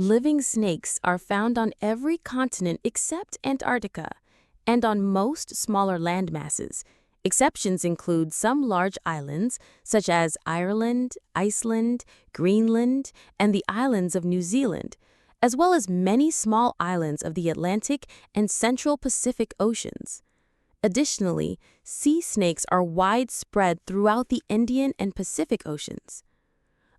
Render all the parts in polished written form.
Living snakes are found on every continent except Antarctica and on most smaller landmasses. Exceptions include some large islands, such as Ireland, Iceland, Greenland, and the islands of New Zealand, as well as many small islands of the Atlantic and Central Pacific Oceans. Additionally, sea snakes are widespread throughout the Indian and Pacific Oceans.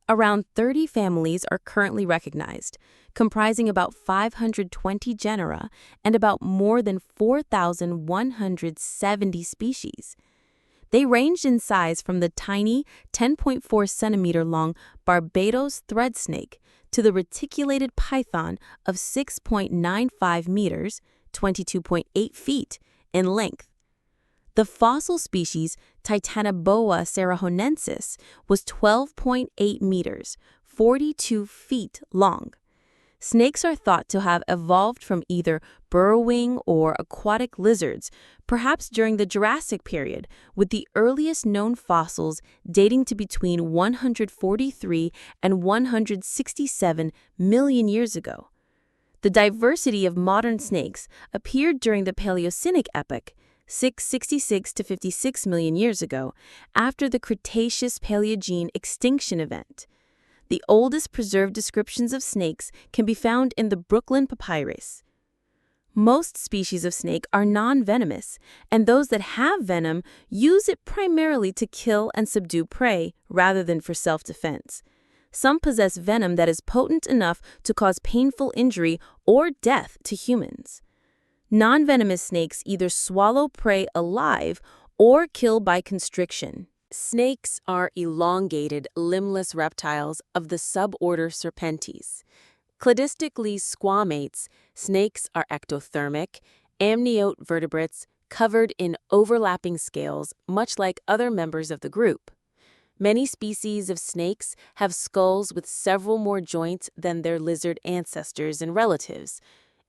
Around 30 families are currently recognized, comprising about 520 genera and about more than 4,170 species. They range in size from the tiny 10.4 centimeter long Barbados thread snake to the reticulated python of 6.95 meters, 22.8 feet, in length. The fossil species Titanoboa cerahonensis was 12.8 meters, 42 feet long. Snakes are thought to have evolved from either burrowing or aquatic lizards, perhaps during the Jurassic period, with the earliest known fossils dating to between 143 and 167 million years ago. The diversity of modern snakes appeared during the Paleocenic epoch, 666 to 56 million years ago, after the Cretaceous-Paleogene extinction event. The oldest preserved descriptions of snakes can be found in the Brooklyn Papyrus. Most species of snake are non-venomous, and those that have venom use it primarily to kill and subdue prey rather than for self-defense. Some possess venom that is potent enough to cause painful injury or death to humans. Non-venomous snakes either swallow prey alive or kill by constriction. Snakes are elongated, limbless reptiles of the suborder Serpentes. Cladistically squamates, snakes are ectothermic, amniote vertebrates covered in overlapping scales, much like other members of the group. Many species of snakes have skulls with several more joints than their lizard ancestors and relatives,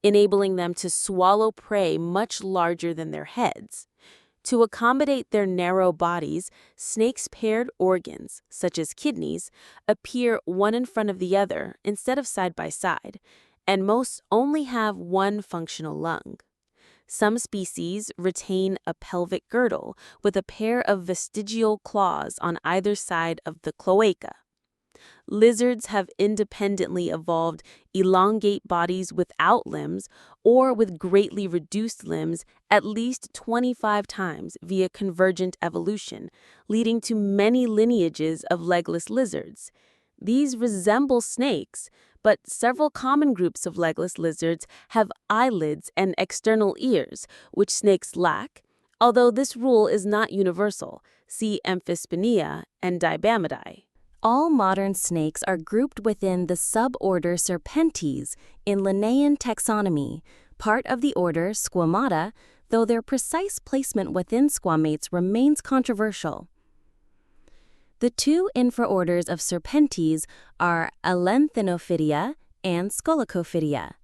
enabling them to swallow prey much larger than their heads. To accommodate their narrow bodies, snakes' paired organs, such as kidneys, appear one in front of the other instead of side by side, and most only have one functional lung. Some species retain a pelvic girdle with a pair of vestigial claws on either side of the cloaca. Lizards have independently evolved elongate bodies without limbs or with greatly reduced limbs at least 25 times via convergent evolution, leading to many lineages of legless lizards. These resemble snakes, but several common groups of legless lizards have eyelids and external ears, which snakes lack, although this rule is not universal. See Amphispenia and Dibamidae. All modern snakes are grouped within the suborder Serpentes in Linnaean taxonomy, part of the order Squamata, though their precise placement within squamates remains controversial. The two infraorders of Serpentes are Alenthonophidia and Scolophidia.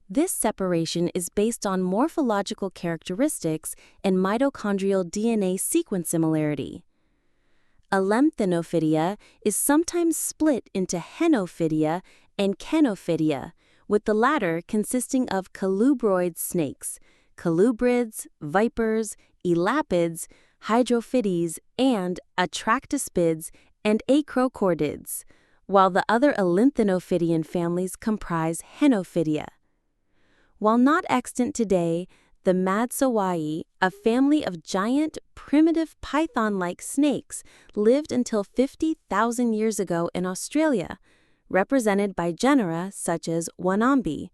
This separation is based on morphological characteristics and mitochondrial DNA sequence similarity. Alenthonophidia is sometimes split into Henophidia and Canophidia, with the latter consisting of colubroid snakes, colubrids, vipers, elapids, hydrophides, and atractospids and acrochordids, while the other Alenthonophidian families comprise Henophidia. While not extant today, the Madsowai, a family of giant, primitive python-like snakes, lived until 50,000 years ago in Australia, represented by genera such as Wanambi.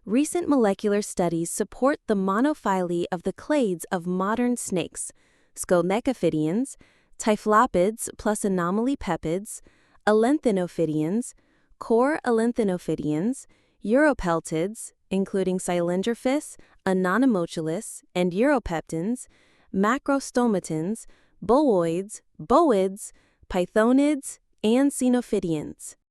Recent molecular studies support the monophyly of the clades of modern snakes, Scolnecophidians, Typhlopids plus anomaly pepids, Alenthonophidians, core Alenthonophidians, Europeltids, including Cylindrophis, Anonomotulus, and Europeptins, Macrostomatins, Booids, Boids, Pythonids, and Xenophidians.